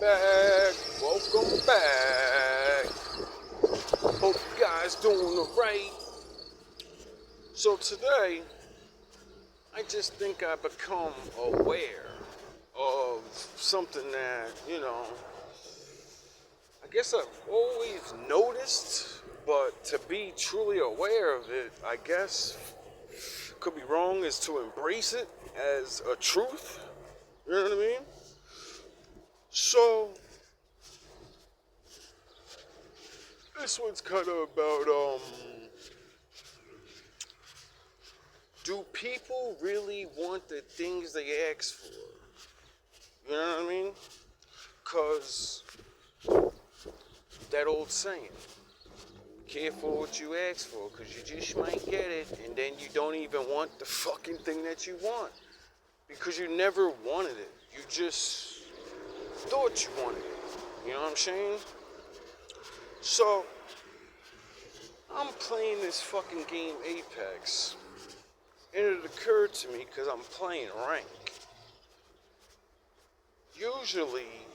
back. Welcome back. Hope you guys doing alright. So today, I just think I become aware of something that, I guess I've always noticed, but to be truly aware of it, I guess, could be wrong, is to embrace it as a truth. You know what I mean? So, this one's kind of about, do people really want the things they ask for? You know what I mean? Because that old saying, careful what you ask for, because you just might get it, and then you don't even want the fucking thing that you want. Because you never wanted it. You just thought you wanted it. You know what I'm saying? So, I'm playing this fucking game Apex, and it occurred to me because I'm playing rank. Usually,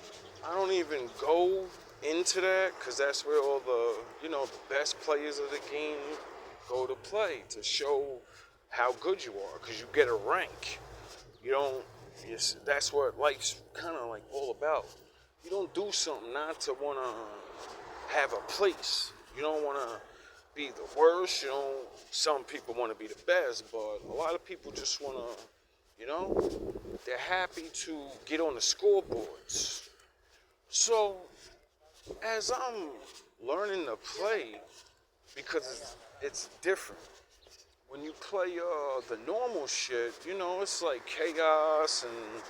I don't even go into that because that's where all the, the best players of the game go to play, to show how good you are, because you get a rank. You don't, that's what life's kind of like all about. You don't do something not to want to have a place. You don't want to be the worst. Some people want to be the best, but a lot of people just want to, they're happy to get on the scoreboards. So, as I'm learning to play, because it's different. When you play the normal shit, it's like chaos and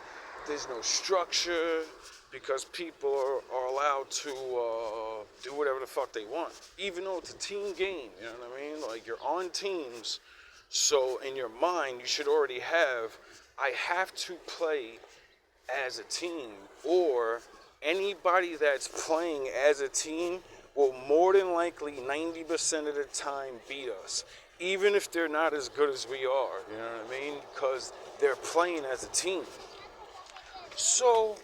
there's no structure because people are allowed to do whatever the fuck they want. Even though it's a team game, you know what I mean? Like, you're on teams, so in your mind you should already have, I have to play as a team, or anybody that's playing as a team will more than likely 90% of the time beat us, even if they're not as good as we are, you know what I mean? Because they're playing as a team. So,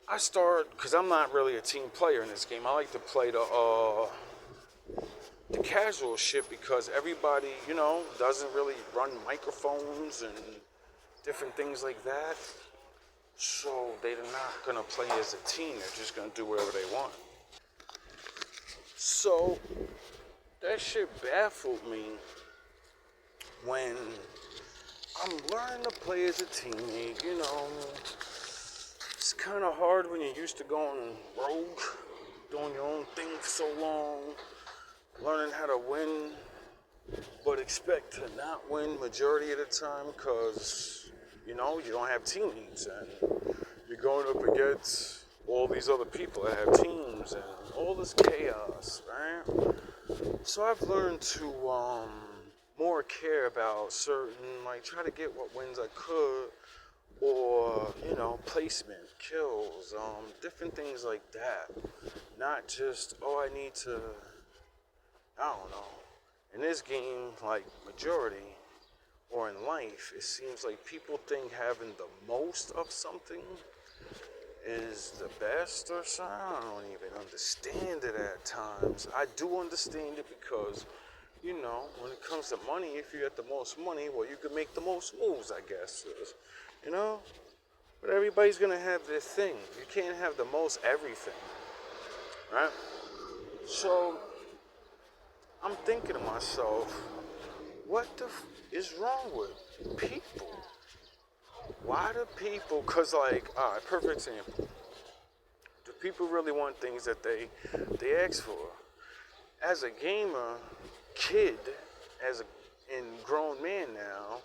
I start, because I'm not really a team player in this game. I like to play the casual shit because everybody, doesn't really run microphones and different things like that. So, they're not going to play as a team. They're just going to do whatever they want. So, that shit baffled me when I'm learning to play as a teammate, It's kind of hard when you're used to going rogue, doing your own thing for so long, learning how to win, but expect to not win majority of the time because, you don't have teammates and you're going up against all these other people that have teams and all this chaos, right? So I've learned to more care about certain, try to get what wins I could, or, placement, kills, different things like that. Not just, I need to, I don't know. In this game, like majority, or in life, it seems like people think having the most of something is the best or something. I don't even understand it at times. I do understand it because, when it comes to money, if you get the most money, well, you can make the most moves, I guess. But everybody's going to have their thing. You can't have the most everything, right? So, I'm thinking to myself, what the is wrong with people? Why do people, because perfect example. Do people really want things that they ask for? As a gamer, kid, and grown man now,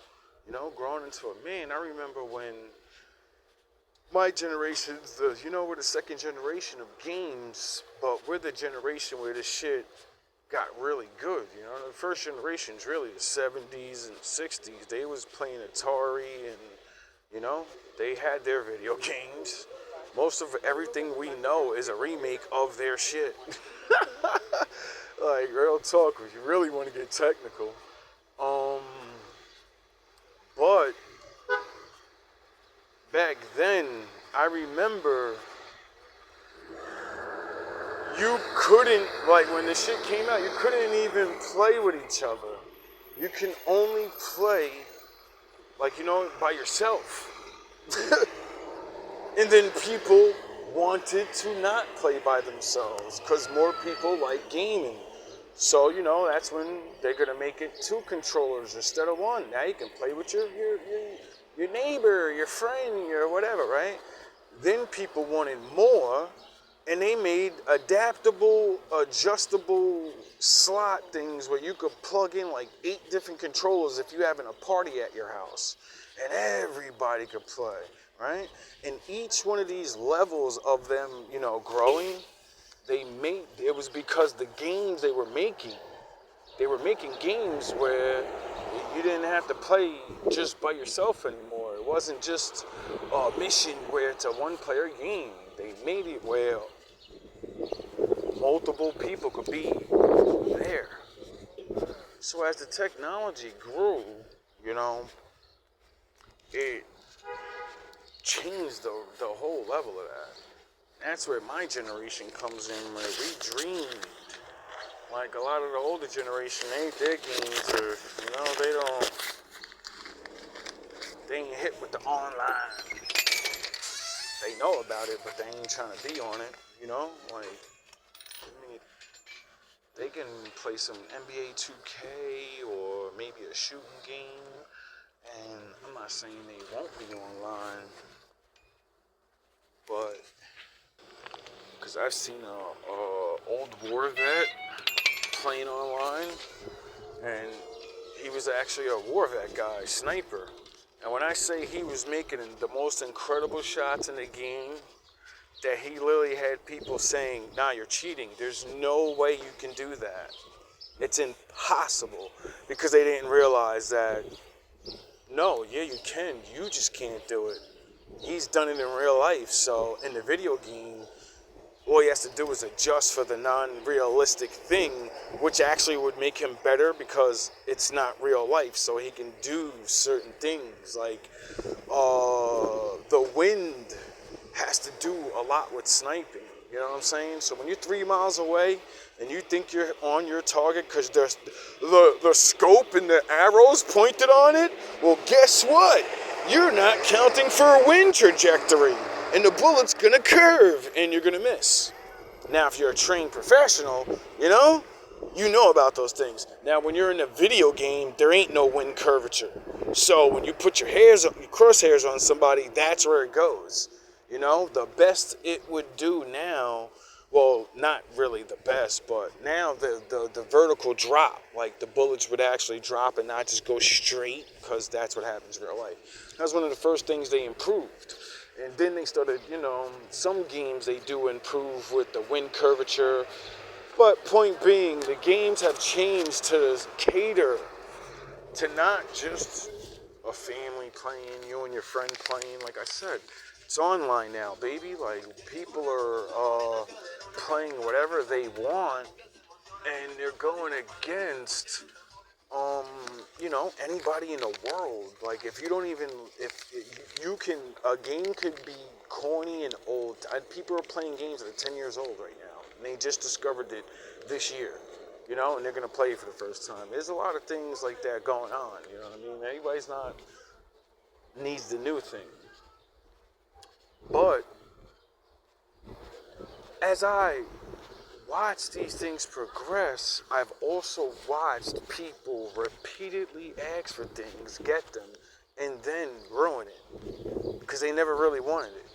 grown into a man, I remember when my generation's we're the second generation of games, but we're the generation where this shit got really good, The first generation's really the 70s and 60s. They was playing Atari and, they had their video games. Most of everything we know is a remake of their shit. Like, real talk, if you really want to get technical. But back then, then I remember you couldn't, like when the shit came out, you couldn't even play with each other. You can only play, like, by yourself. And then people wanted to not play by themselves because more people like gaming. So, that's when they're going to make it 2 controllers instead of 1. Now you can play with your neighbor, your friend, your whatever, right? Then people wanted more, and they made adaptable, adjustable slot things where you could plug in like 8 different controllers if you're having a party at your house. And everybody could play, right? And each one of these levels of them, growing, it was because the games they were making games where you didn't have to play just by yourself anymore. It wasn't just a mission where it's a one-player game. They made it where multiple people could be there. So as the technology grew, it changed the whole level of that. That's where my generation comes in, where we dreamed. Like a lot of the older generation, their games are, they ain't hit with the online. They know about it, but they ain't trying to be on it, they can play some NBA 2K or maybe a shooting game, and I'm not saying they won't be online, but because I've seen a old war vet playing online, and he was actually a war vet guy, sniper. And when I say he was making the most incredible shots in the game, that he literally had people saying, nah, you're cheating. There's no way you can do that. It's impossible. Because they didn't realize that, no, yeah, you can. You just can't do it. He's done it in real life. So in the video game, all he has to do is adjust for the non-realistic thing, which actually would make him better because it's not real life. So he can do certain things like the wind has to do a lot with sniping. You know what I'm saying? So when you're 3 miles away and you think you're on your target because there's the scope and the arrows pointed on it, well, guess what? You're not counting for a wind trajectory. And the bullet's going to curve and you're going to miss. Now, if you're a trained professional, you know about those things. Now, when you're in a video game, there ain't no wind curvature. So when you put your crosshairs on somebody, that's where it goes. The best it would do now, well, not really the best, but now the vertical drop, like the bullets would actually drop and not just go straight, because that's what happens in real life. That was one of the first things they improved. And then they started, some games they do improve with the wind curvature. But point being, the games have changed to cater to not just a family playing, you and your friend playing. Like I said, it's online now, baby. Like, people are playing whatever they want, and they're going against anybody in the world. Like, if you can, a game could be corny and old. People are playing games that are 10 years old right now, and they just discovered it this year, and they're going to play it for the first time. There's a lot of things like that going on, you know what I mean? Everybody's needs the new thing. But as I watch these things progress, I've also watched people repeatedly ask for things, get them, and then ruin it because they never really wanted it.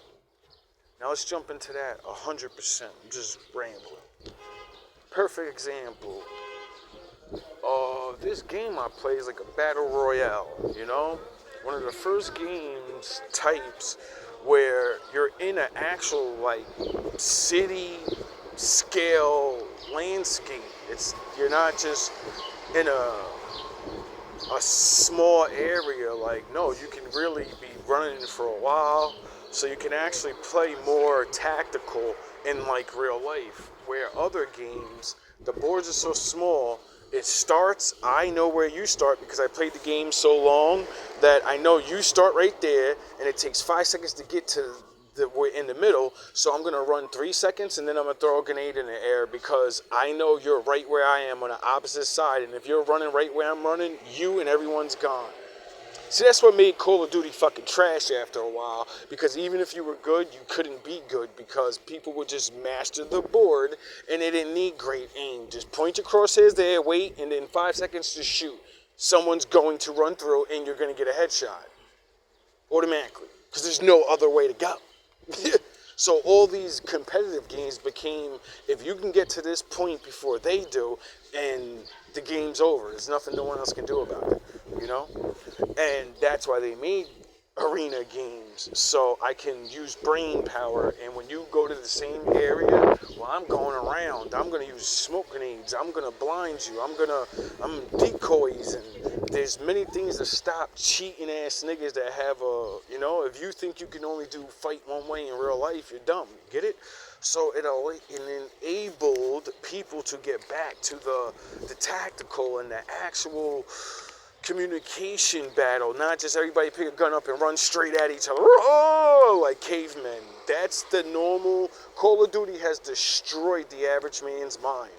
Now let's jump into that 100%. I'm just rambling. Perfect example. This game I play is like a battle royale, one of the first games types where you're in an actual city scale landscape. You're not just in a small area. No, you can really be running for a while, so you can actually play more tactical in real life, where other games, the boards are so small, It starts, I know where you start because I played the game so long that I know you start right there, and it takes 5 seconds to get to we're in the middle, so I'm going to run 3 seconds, and then I'm going to throw a grenade in the air because I know you're right where I am on the opposite side, and if you're running right where I'm running, you and everyone's gone. See, that's what made Call of Duty fucking trash after a while, because even if you were good, you couldn't be good because people would just master the board and they didn't need great aim. Just point your crosshairs there, wait, and then 5 seconds to shoot. Someone's going to run through and you're going to get a headshot automatically because there's no other way to go. So all these competitive games became, if you can get to this point before they do, and the game's over. There's nothing no one else can do about it, you know? And that's why they made arena games, so I can use brain power, and when you go to the same area, well, I'm going around. I'm going to use smoke grenades. I'm going to blind you. I'm decoys, and there's many things to stop cheating ass niggas that have a, you know, if you think you can only do fight one way in real life, you're dumb. Get it? So it enabled people to get back to the tactical and the actual communication battle, not just everybody pick a gun up and run straight at each other, oh, like cavemen. That's the normal. Call of Duty has destroyed the average man's mind.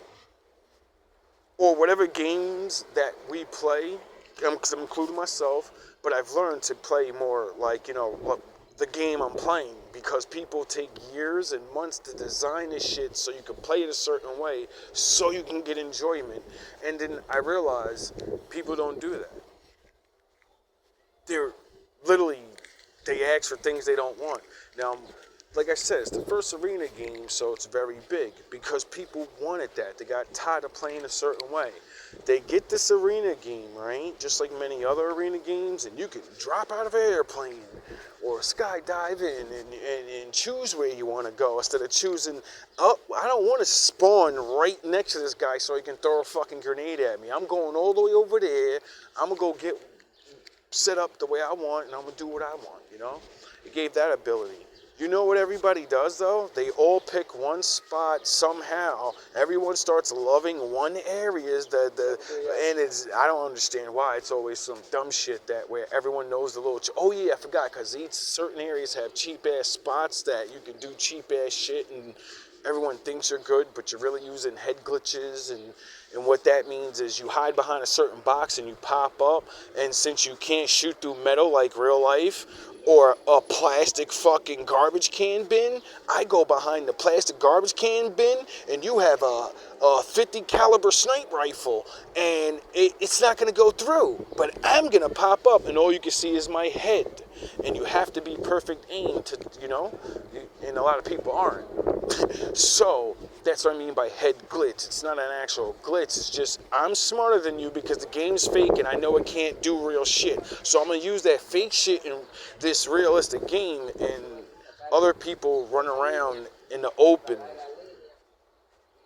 Or whatever games that we play, because I'm including myself, but I've learned to play more like, you know, the game I'm playing, because people take years and months to design this shit so you can play it a certain way so you can get enjoyment. And then I realize people don't do that. They're literally, they ask for things they don't want. Now, like I said, it's the first arena game, so it's very big because people wanted that. They got tired of playing a certain way. They get this arena game, right? Just like many other arena games, and you can drop out of an airplane or skydive in and choose where you want to go instead of choosing, oh, I don't want to spawn right next to this guy so he can throw a fucking grenade at me. I'm going all the way over there. I'm going to go get set up the way I want, and I'm going to do what I want, you know? It gave that ability. You know what everybody does, though? They all pick one spot somehow. Everyone starts loving one area. And it's, I don't understand why. It's always some dumb shit that where everyone knows the little... Oh, yeah, I forgot, because each certain areas have cheap-ass spots that you can do cheap-ass shit, and everyone thinks you're good, but you're really using head glitches, and what that means is you hide behind a certain box and you pop up, and since you can't shoot through metal like real life, or a plastic fucking garbage can bin, I go behind the plastic garbage can bin, and you have a 50 caliber snipe rifle, and it's not gonna go through, but I'm gonna pop up, and all you can see is my head, and you have to be perfect aim to, you know, and a lot of people aren't. So that's what I mean by head glitch. It's not an actual glitch. It's just I'm smarter than you because the game's fake and I know it can't do real shit. So I'm gonna use that fake shit in this realistic game, and other people run around in the open.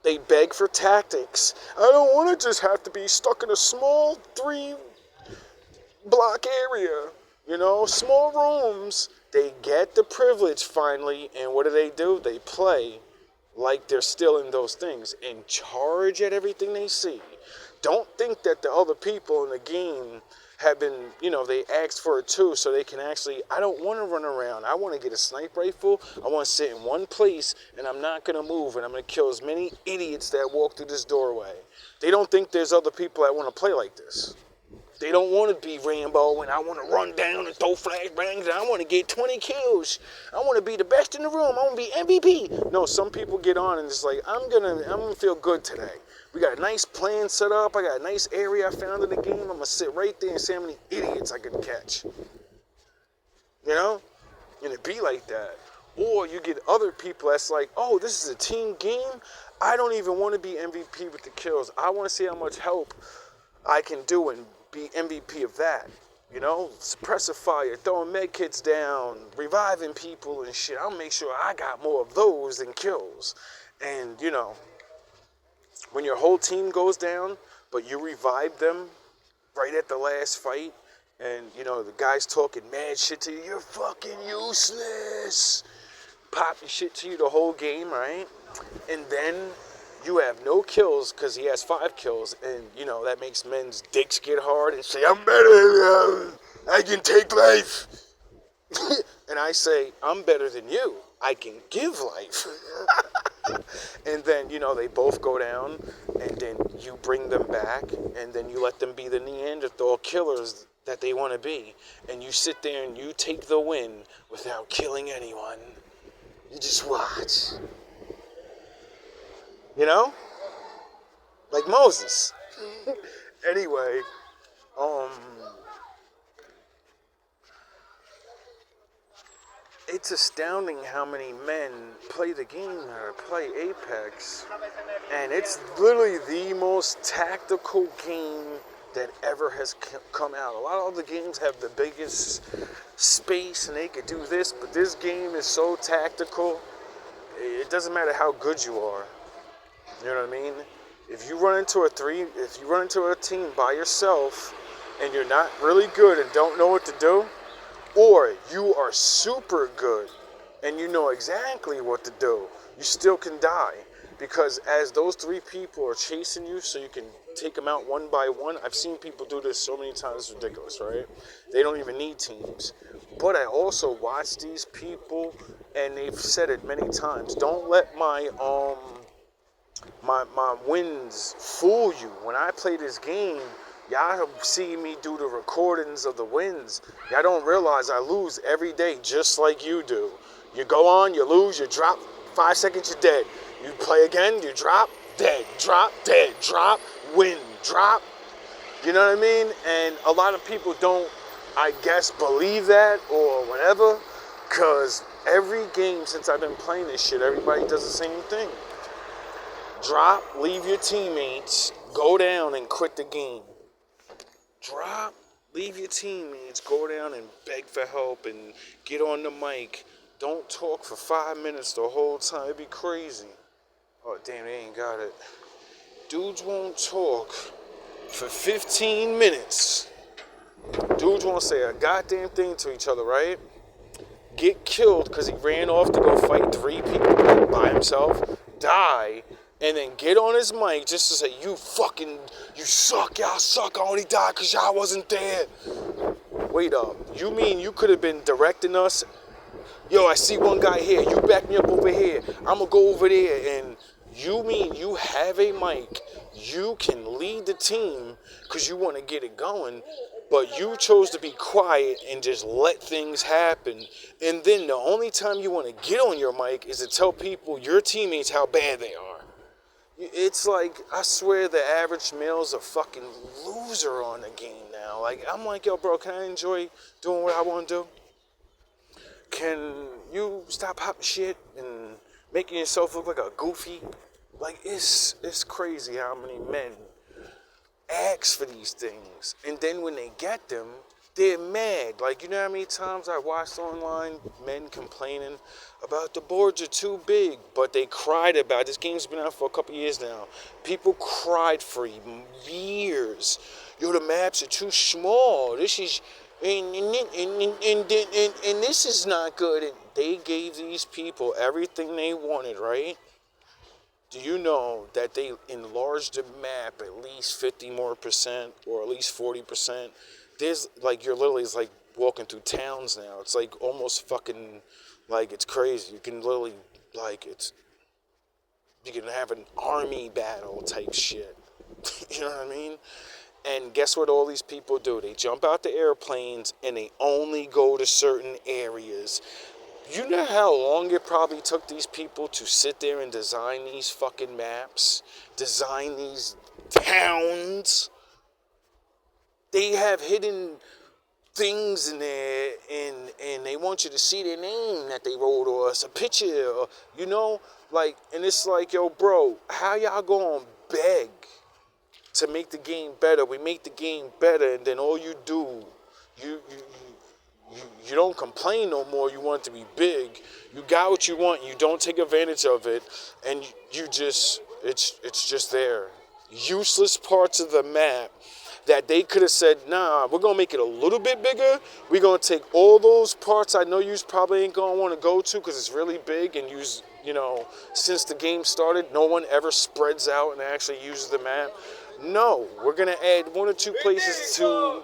They beg for tactics. I don't want to just have to be stuck in a small 3-block area. You know, small rooms. They get the privilege finally, and what do? They play like they're still in those things and charge at everything they see. Don't think that the other people in the game have been, you know, they asked for it too, so they can actually, I don't want to run around. I want to get a sniper rifle. I want to sit in one place, and I'm not going to move, and I'm going to kill as many idiots that walk through this doorway. They don't think there's other people that want to play like this. They don't want to be Rambo, and I want to run down and throw flashbangs, and I want to get 20 kills. I want to be the best in the room. I want to be MVP. No, some people get on and it's like, I'm gonna feel good today. We got a nice plan set up. I got a nice area I found in the game. I'm gonna sit right there and see how many idiots I can catch. You know, and it be like that. Or you get other people that's like, oh, this is a team game. I don't even want to be MVP with the kills. I want to see how much help I can do and be MVP of that, you know, suppressive fire, throwing med kits down, reviving people and shit. I'll make sure I got more of those than kills. And, you know, when your whole team goes down, but you revive them right at the last fight, and, you know, the guy's talking mad shit to you, you're fucking useless, popping shit to you the whole game, right? And then you have no kills because he has 5 kills, and you know that makes men's dicks get hard and say, I'm better than you, I can take life. And I say, I'm better than you, I can give life. And then, you know, they both go down, and then you bring them back, and then you let them be the Neanderthal killers that they want to be. And you sit there and you take the win without killing anyone. You just watch. You know? Like Moses. Anyway, it's astounding how many men play the game or play Apex, and it's literally the most tactical game that ever has come out. A lot of the games have the biggest space and they could do this, but this game is so tactical, it doesn't matter how good you are. You know what I mean? If you run into a team by yourself and you're not really good and don't know what to do, or you are super good and you know exactly what to do, you still can die. Because as those 3 people are chasing you so you can take them out one by one, I've seen people do this so many times, it's ridiculous, right? They don't even need teams. But I also watch these people, and they've said it many times, don't let my wins fool you. When I play this game, y'all see me do the recordings of the wins. Y'all don't realize I lose every day just like you do. You go on, you lose, you drop, 5 seconds, you're dead. You play again, you drop, dead, drop, win, drop. You know what I mean? And a lot of people don't, I guess, believe that or whatever, because every game since I've been playing this shit, everybody does the same thing. Drop, leave your teammates, go down and quit the game. Drop, leave your teammates, go down and beg for help and get on the mic. Don't talk for 5 minutes the whole time. It'd be crazy. Oh, damn, they ain't got it. Dudes won't talk for 15 minutes. Dudes won't say a goddamn thing to each other, right? Get killed because he ran off to go fight 3 people by himself. Die. And then get on his mic just to say, you suck, y'all suck, I only died because y'all wasn't there. Wait up, you mean you could have been directing us? Yo, I see one guy here, you back me up over here, I'm going to go over there. And you mean you have a mic, you can lead the team because you want to get it going, but you chose to be quiet and just let things happen. And then the only time you want to get on your mic is to tell people, your teammates, how bad they are. It's like, I swear the average male's a fucking loser on the game now. Like, I'm like, yo, bro, can I enjoy doing what I want to do? Can you stop popping shit and making yourself look like a goofy? Like, it's crazy how many men ask for these things. And then when they get them, they're mad. Like, you know how many times I watched online men complaining about the boards are too big, but they cried about it. This game's been out for a couple years now. People cried for years. Yo, the maps are too small. This is and this is not good. And they gave these people everything they wanted, right? Do you know that they enlarged the map at least 50% more or at least 40%? There's like, you're literally, it's like walking through towns now. It's like almost fucking, like, it's crazy. You can literally, like, you can have an army battle type shit. You know what I mean? And guess what all these people do? They jump out the airplanes and they only go to certain areas. You know how long it probably took these people to sit there and design these fucking maps? Design these towns? They have hidden things in there, and they want you to see their name that they wrote, or it's a picture, or, you know? Like, and it's like, yo, bro, how y'all gonna beg to make the game better? We make the game better, and then all you do, you don't complain no more. You want it to be big. You got what you want. You don't take advantage of it, and you just, it's just there. Useless parts of the map that they could have said, nah, we're going to make it a little bit bigger. We're going to take all those parts I know you probably ain't going to want to go to because it's really big and use, since the game started, no one ever spreads out and actually uses the map. No, we're going to add 1 or 2 places to,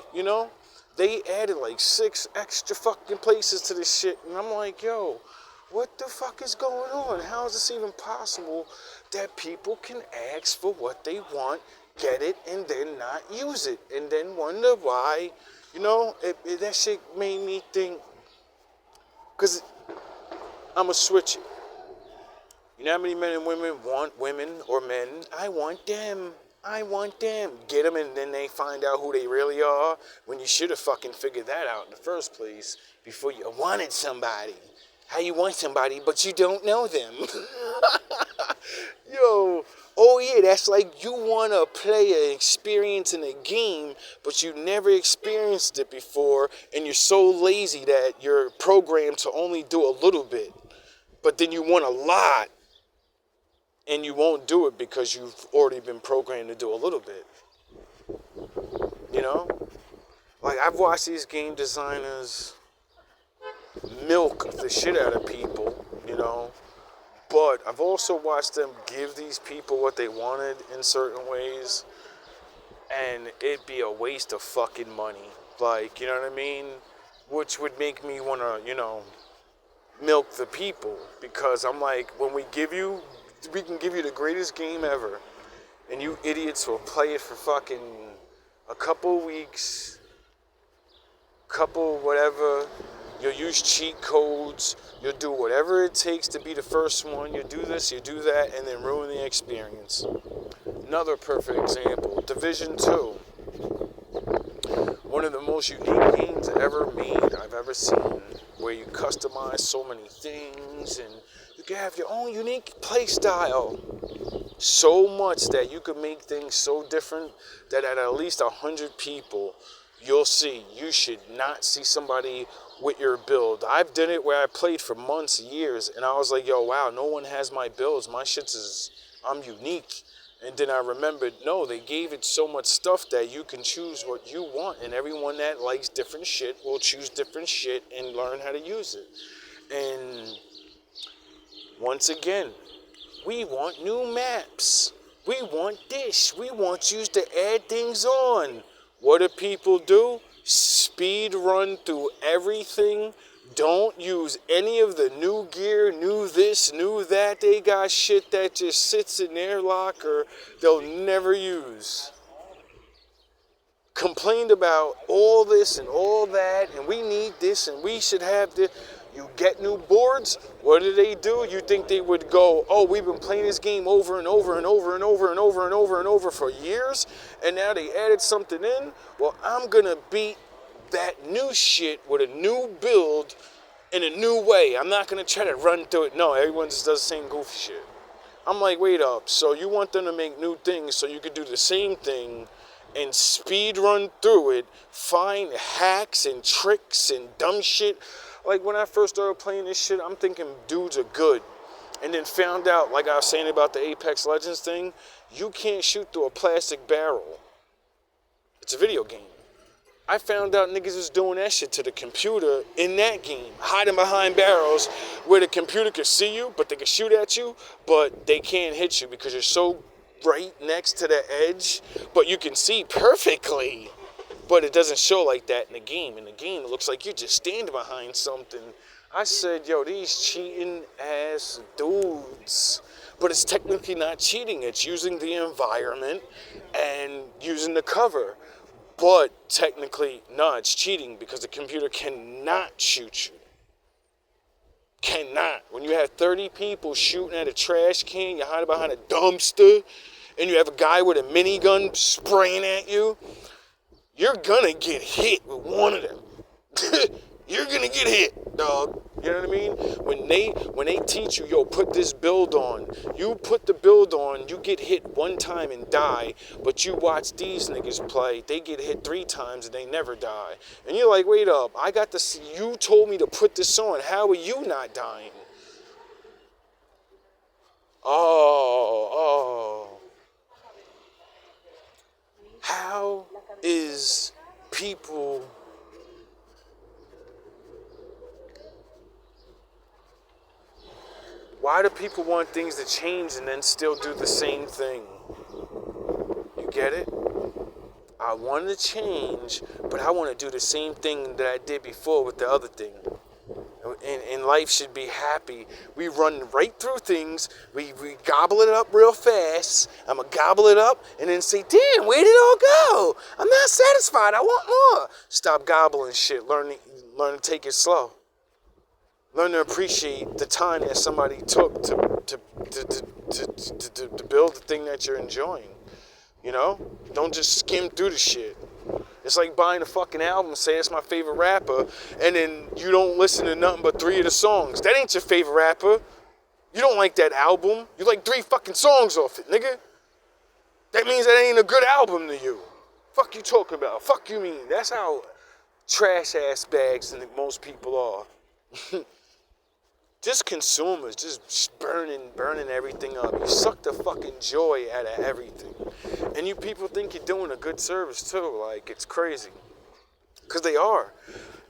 they added like 6 extra fucking places to this shit. And I'm like, yo, what the fuck is going on? How is this even possible that people can ask for what they want, get it, and then not use it? And then wonder why, that shit made me think, because I'm going to switch it. You know how many men and women want women or men? I want them. I want them. Get them, and then they find out who they really are when you should have fucking figured that out in the first place before you wanted somebody. How you want somebody, but you don't know them. Yo, oh yeah, that's like you want to play an experience in a game, but you never experienced it before, and you're so lazy that you're programmed to only do a little bit. But then you want a lot, and you won't do it because you've already been programmed to do a little bit. Like I've watched these game designers milk the shit out of people, but I've also watched them give these people what they wanted in certain ways, and it'd be a waste of fucking money. Like, you know what I mean? Which would make me want to, milk the people, because I'm like, when we can give you the greatest game ever, and you idiots will play it for fucking a couple weeks, couple whatever. You'll use cheat codes. You'll do whatever it takes to be the first one. You do this, you do that, and then ruin the experience. Another perfect example, Division 2. One of the most unique games ever made, I've ever seen, where you customize so many things, and you can have your own unique play style. So much that you can make things so different that at least 100 people, you'll see. You should not see somebody with your build. I've done it where I played for months, years, and I was like, yo, wow, no one has my builds. My I'm unique. And then I remembered, no, they gave it so much stuff that you can choose what you want, and everyone that likes different shit will choose different shit and learn how to use it. And once again, we want new maps. We want this. We want you to add things on. What do people do? Speed run through everything. Don't use any of the new gear, new this, new that. They got shit that just sits in their locker they'll never use. Complained about all this and all that, and we need this and we should have this. You get new boards, what do? You think they would go, oh, we've been playing this game over and over and over and over and over and over and over for years, and now they added something in? Well, I'm going to beat that new shit with a new build in a new way. I'm not going to try to run through it. No, everyone just does the same goofy shit. I'm like, wait up. So you want them to make new things so you could do the same thing and speed run through it, find hacks and tricks and dumb shit. Like when I first started playing this shit, I'm thinking dudes are good. And then found out, like I was saying about the Apex Legends thing, you can't shoot through a plastic barrel. It's a video game. I found out niggas was doing that shit to the computer in that game, hiding behind barrels where the computer can see you, but they can shoot at you, but they can't hit you because you're so right next to the edge, but you can see perfectly. But it doesn't show like that in the game. In the game, it looks like you're just standing behind something. I said, yo, these cheating ass dudes. But it's technically not cheating. It's using the environment and using the cover. But technically, no, it's cheating because the computer cannot shoot you. Cannot. When you have 30 people shooting at a trash can, you're hiding behind a dumpster, and you have a guy with a minigun spraying at you, you're gonna get hit with one of them. You're gonna get hit, dog. You know what I mean? When they teach you, yo, put this build on. You put the build on, you get hit one time and die. But you watch these niggas play, they get hit 3 times and they never die. And you're like, wait up, I got this. You told me to put this on. How are you not dying? Oh. how is people why do people want things to change and then still do the same thing? You get it? I want to change, but I want to do the same thing that I did before with the other thing. And life should be happy. We run right through things. We gobble it up real fast. I'm going to gobble it up and then say, damn, where did it all go? I'm not satisfied. I want more. Stop gobbling shit. Learn to take it slow. Learn to appreciate the time that somebody took to build the thing that you're enjoying. You know? Don't just skim through the shit. It's like buying a fucking album, say it's my favorite rapper, and then you don't listen to nothing but 3 of the songs. That ain't your favorite rapper. You don't like that album. You like 3 fucking songs off it, nigga. That means that ain't a good album to you. Fuck you talking about? Fuck you mean? That's how trash ass bags most people are. Just consumers, just burning everything up. You suck the fucking joy out of everything. And you people think you're doing a good service too. Like, it's crazy. Because they are.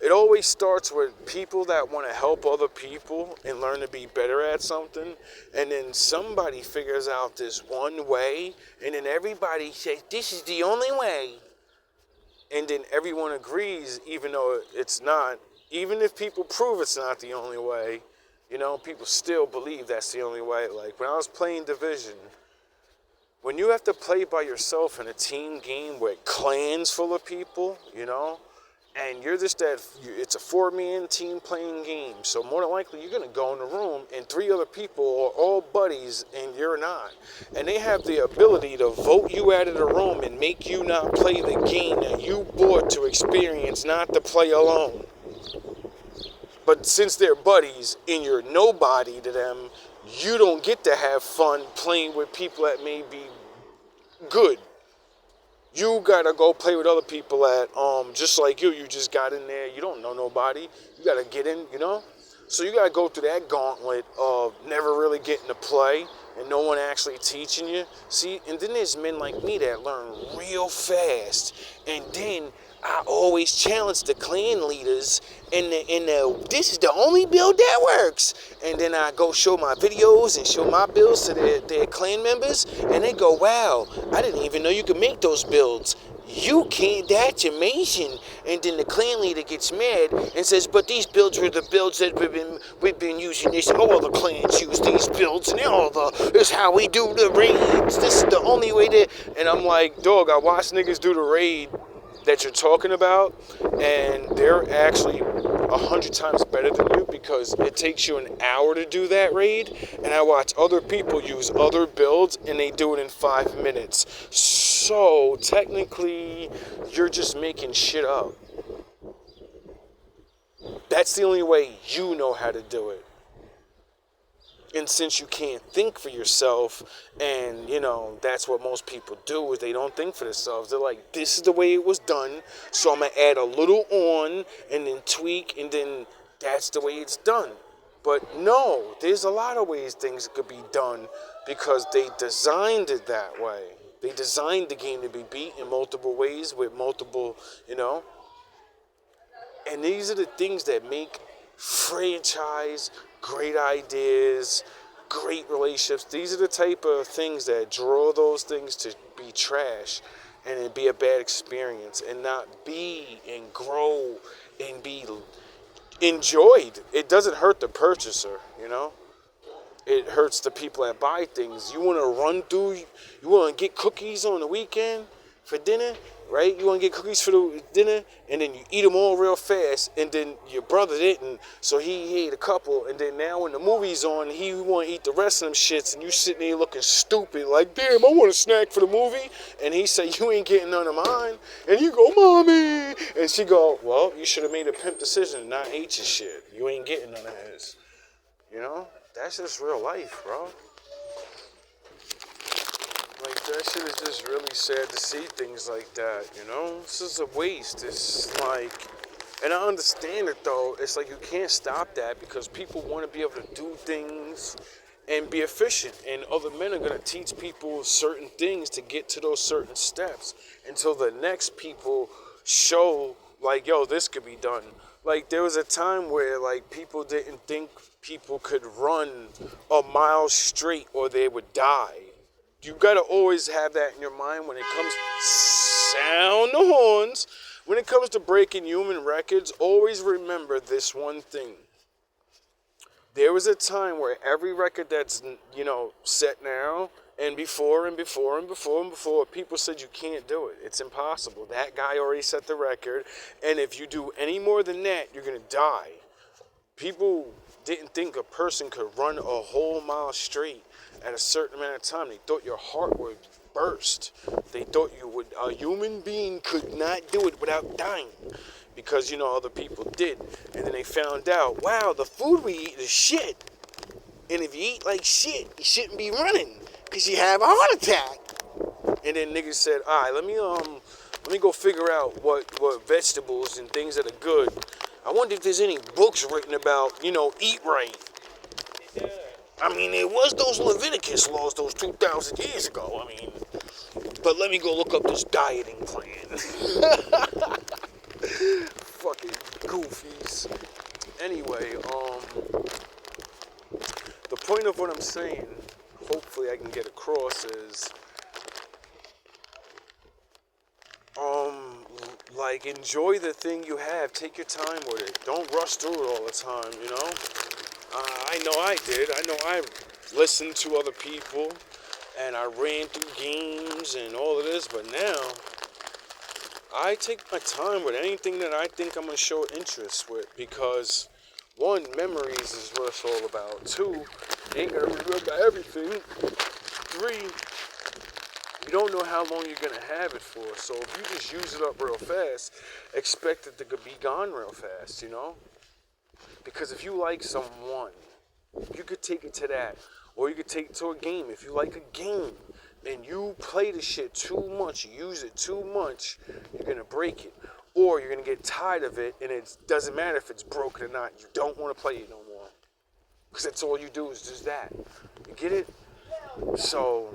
It always starts with people that want to help other people and learn to be better at something. And then somebody figures out this one way. And then everybody says, this is the only way. And then everyone agrees, even though it's not. Even if people prove it's not the only way. You know, people still believe that's the only way. Like, when I was playing Division, when you have to play by yourself in a team game with clans full of people, you know, and you're just it's a 4-man team playing game. So more than likely, you're going to go in the room and 3 other people are all buddies and you're not. And they have the ability to vote you out of the room and make you not play the game that you bought to experience, not to play alone. But since they're buddies and you're nobody to them, you don't get to have fun playing with people that may be good. You gotta go play with other people that, just like you just got in there. You don't know nobody. You gotta get in, you know? So you gotta go through that gauntlet of never really getting to play and no one actually teaching you. See, and then there's men like me that learn real fast. And then I always challenge the clan leaders and this is the only build that works. And then I go show my videos and show my builds to their clan members. And they go, wow, I didn't even know you could make those builds. You can't, that's amazing. And then the clan leader gets mad and says, but these builds were the builds that we've been using this. All the clans use these builds and this is how we do the raids. This is the only way to, and I'm like, dog, I watch niggas do the raid that you're talking about, and they're actually 100 times better than you because it takes you an hour to do that raid, and I watch other people use other builds and they do it in 5 minutes. So technically, you're just making shit up. That's the only way you know how to do it. And since you can't think for yourself, and, you know, that's what most people do, is they don't think for themselves. They're like, this is the way it was done, so I'm going to add a little on, and then tweak, and then that's the way it's done. But no, there's a lot of ways things could be done, because they designed it that way. They designed the game to be beat in multiple ways, with multiple, you know. And these are the things that make franchise, great ideas, great relationships. These are the type of things that draw those things to be trash and it be a bad experience and not be and grow and be enjoyed. It doesn't hurt the purchaser, you know. It hurts the people that buy things. You want to run through, you want to get cookies on the weekend for dinner, right? You want to get cookies for the dinner, and then you eat them all real fast, and then your brother didn't, so he ate a couple, and then now when the movie's on, he want to eat the rest of them shits, and you sitting there looking stupid, like, damn, I want a snack for the movie, and he say, you ain't getting none of mine, and you go, mommy, and she go, well, you should have made a pimp decision and not ate your shit. You ain't getting none of his, you know? That's just real life, bro. Like, that shit is just really sad to see things like that, you know? This is a waste. It's like, and I understand it, though. It's like you can't stop that because people want to be able to do things and be efficient. And other men are going to teach people certain things to get to those certain steps until the next people show, like, yo, this could be done. Like, there was a time where, like, people didn't think people could run a mile straight or they would die. You gotta always have that in your mind when it comes, sound the horns, when it comes to breaking human records. Always remember this one thing. There was a time where every record that's, set now, and before, people said you can't do it. It's impossible. That guy already set the record, and if you do any more than that, you're going to die. People didn't think a person could run a whole mile straight at a certain amount of time. They thought your heart would burst. They thought a human being could not do it without dying. Because, other people did. And then they found out, wow, the food we eat is shit. And if you eat like shit, you shouldn't be running, because you have a heart attack. And then niggas said, all right, let me go figure out what vegetables and things that are good. I wonder if there's any books written about, eat right. I mean, there was those Leviticus laws, those 2,000 years ago. But let me go look up this dieting plan. Fucking goofies. Anyway, the point of what I'm saying, hopefully I can get across, is, enjoy the thing you have. Take your time with it. Don't rush through it all the time, I know I did. I know I listened to other people, and I ran through games and all of this, but now I take my time with anything that I think I'm going to show interest with, because, one, memories is what it's all about. Two, you ain't going to remember everything. Three, you don't know how long you're going to have it for. So if you just use it up real fast, expect it to be gone real fast, Because if you like someone, you could take it to that. Or you could take it to a game. If you like a game and you play the shit too much, you use it too much, you're going to break it. Or you're going to get tired of it, and it doesn't matter if it's broken or not. You don't want to play it no more. Because that's all you do is just that. You get it? So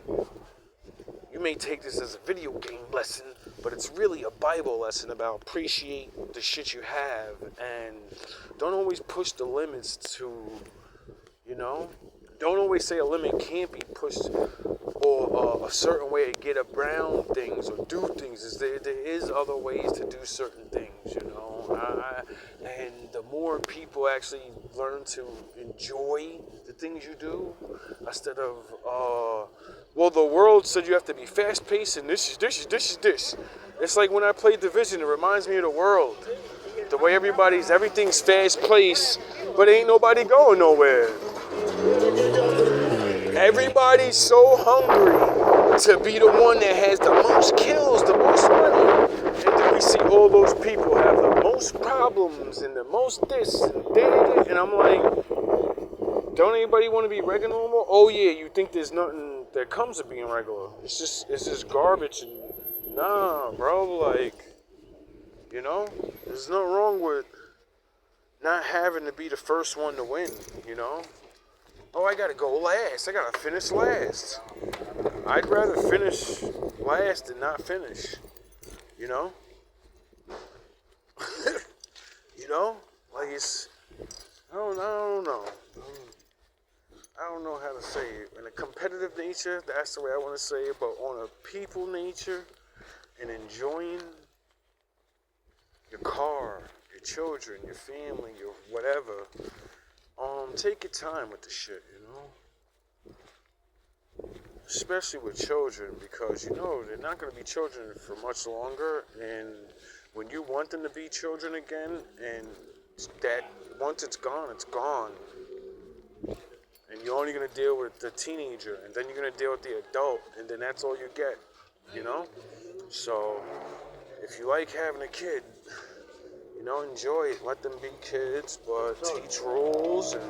you may take this as a video game lesson, but it's really a Bible lesson about appreciate the shit you have, and don't always push the limits to, don't always say a limit can't be pushed, or a certain way to get around things or do things. There is other ways to do certain things, and the more people actually learn to enjoy the things you do, instead of, the world said you have to be fast-paced, and this. It's like when I played Division, it reminds me of the world. The way everything's fast-paced, but ain't nobody going nowhere. Everybody's so hungry to be the one that has the most kills, the most money. And then we see all those people have the most problems and the most this and that. And I'm like, don't anybody want to be regular normal? Oh yeah, you think there's nothing that comes of being regular. It's just garbage. And nah, bro, there's nothing wrong with not having to be the first one to win, Oh, I gotta go last. I gotta finish last. I'd rather finish last than not finish, it's, I don't know. I don't know how to say it. In a competitive nature, that's the way I want to say it, but on a people nature and enjoying your car, your children, your family, your whatever, take your time with the shit, Especially with children, because they're not going to be children for much longer, and when you want them to be children again, and that once it's gone, it's gone. And you're only going to deal with the teenager, and then you're going to deal with the adult, and then that's all you get, So, if you like having a kid, enjoy it. Let them be kids, but teach rules and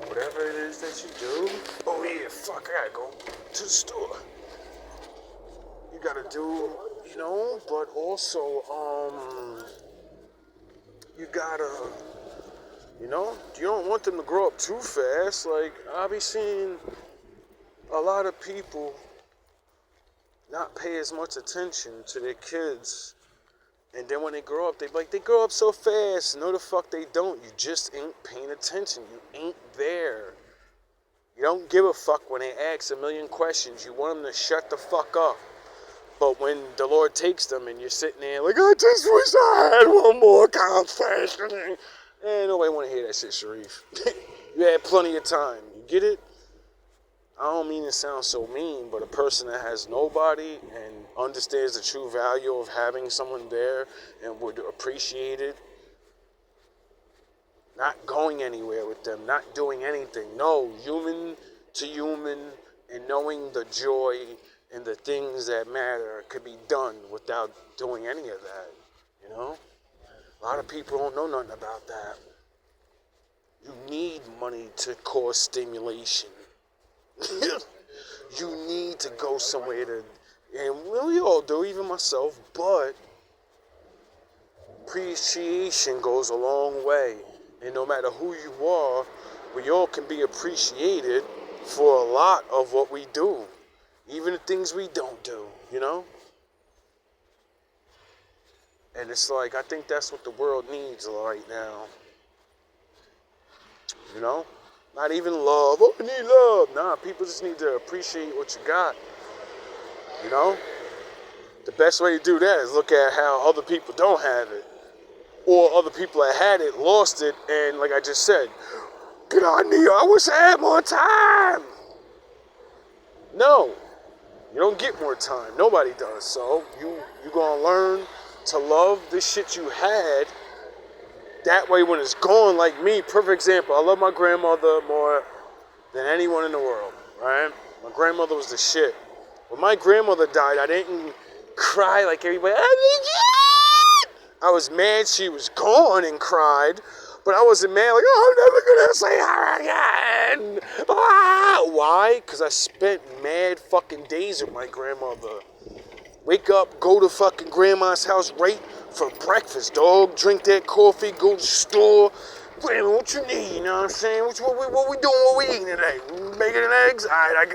whatever it is that you do. Oh yeah, fuck, I gotta go to the store. You gotta do, but also, you gotta, you don't want them to grow up too fast. Like, I be seeing a lot of people not pay as much attention to their kids. And then when they grow up, they grow up so fast. No, the fuck they don't. You just ain't paying attention. You ain't there. You don't give a fuck when they ask a million questions. You want them to shut the fuck up. But when the Lord takes them and you're sitting there like, I just wish I had one more confession. Nobody want to hear that shit, Sharif. You had plenty of time. You get it? I don't mean to sound so mean, but a person that has nobody and understands the true value of having someone there and would appreciate it, not going anywhere with them, not doing anything. No, human to human, and knowing the joy and the things that matter could be done without doing any of that, you know? A lot of people don't know nothing about that. You need money to cause stimulation. You need to go somewhere to, and we all do, even myself, but appreciation goes a long way. And no matter who you are, we all can be appreciated for a lot of what we do. Even the things we don't do, you know? And it's like, I think that's what the world needs right now. You know? Not even love. Oh, we need love. Nah, people just need to appreciate what you got. You know? The best way to do that is look at how other people don't have it. Or other people that had it, lost it, and like I just said, get on Neo, I wish I had more time. No. You don't get more time. Nobody does. So you're going to learn to love the shit you had. That way when it's gone, like me, perfect example. I love my grandmother more than anyone in the world, right? My grandmother was the shit. When my grandmother died, I didn't cry like everybody. I was mad she was gone and cried, but I wasn't mad like, oh, I'm never going to see her again. Ah! Why? Because I spent mad fucking days with my grandmother. Wake up, go to fucking grandma's house right for breakfast, dog. Drink that coffee, go to the store. Grandma, what you need, you know what I'm saying? What we doing, what we eating today? Making eggs? All right, I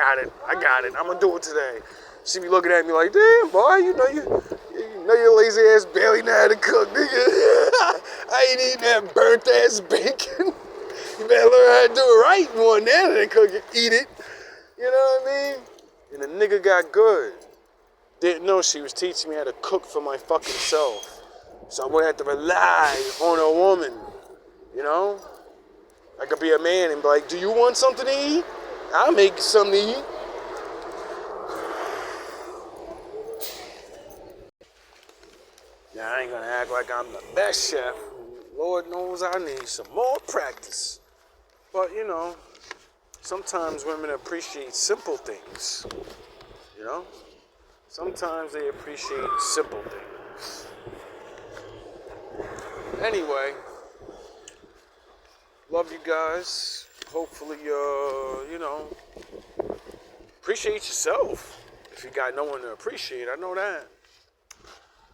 got it. I'm going to do it today. She be looking at me like, damn, boy, you know your lazy ass barely know how to cook, nigga. I ain't eating that burnt ass bacon. You better learn how to do it right more than than cook it, eat it. You know what I mean? And the nigga got good. Didn't know she was teaching me how to cook for my fucking self. So I'm gonna have to rely on a woman. You know? I could be a man and be like, do you want something to eat? I'll make you something to eat. Now, I ain't gonna act like I'm the best chef. Lord knows I need some more practice. But, you know, sometimes women appreciate simple things. You know? Sometimes they appreciate simple things. Anyway, love you guys. Hopefully, you know, appreciate yourself. If you got no one to appreciate, I know that.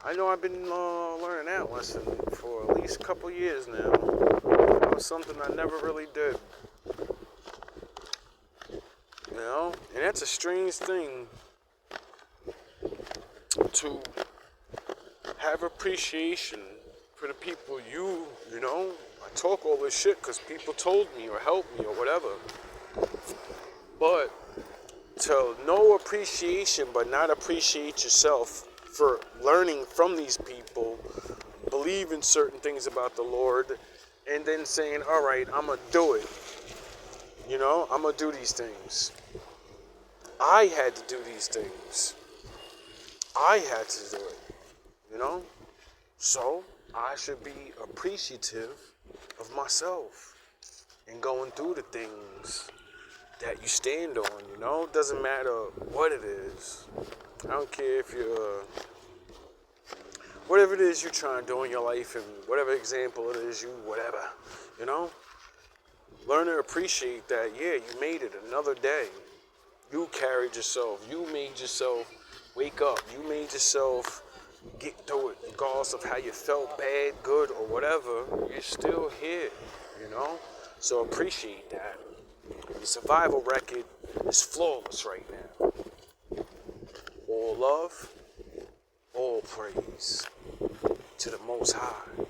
I know I've been learning that lesson for at least a couple years now. That was something I never really did. You know? And that's a strange thing to have appreciation for the people you know. I talk all this shit because people told me or helped me or whatever. But to know appreciation but not appreciate yourself for learning from these people, believe in certain things about the Lord, and then saying, all right, I'm going to do it. You know, I'm going to do these things. I had to do these things. I had to do it. You know? So, I should be appreciative of myself and going through the things that you stand on, you know? It doesn't matter what it is. I don't care if you're, whatever it is you're trying to do in your life and whatever example it is, whatever, you know? Learn to appreciate that, yeah, you made it another day. You carried yourself. You made yourself wake up. You made yourself get through it. Regardless of how you felt, bad, good, or whatever, you're still here, you know? So appreciate that. The survival record is flawless right now. All love, all praise to the Most High.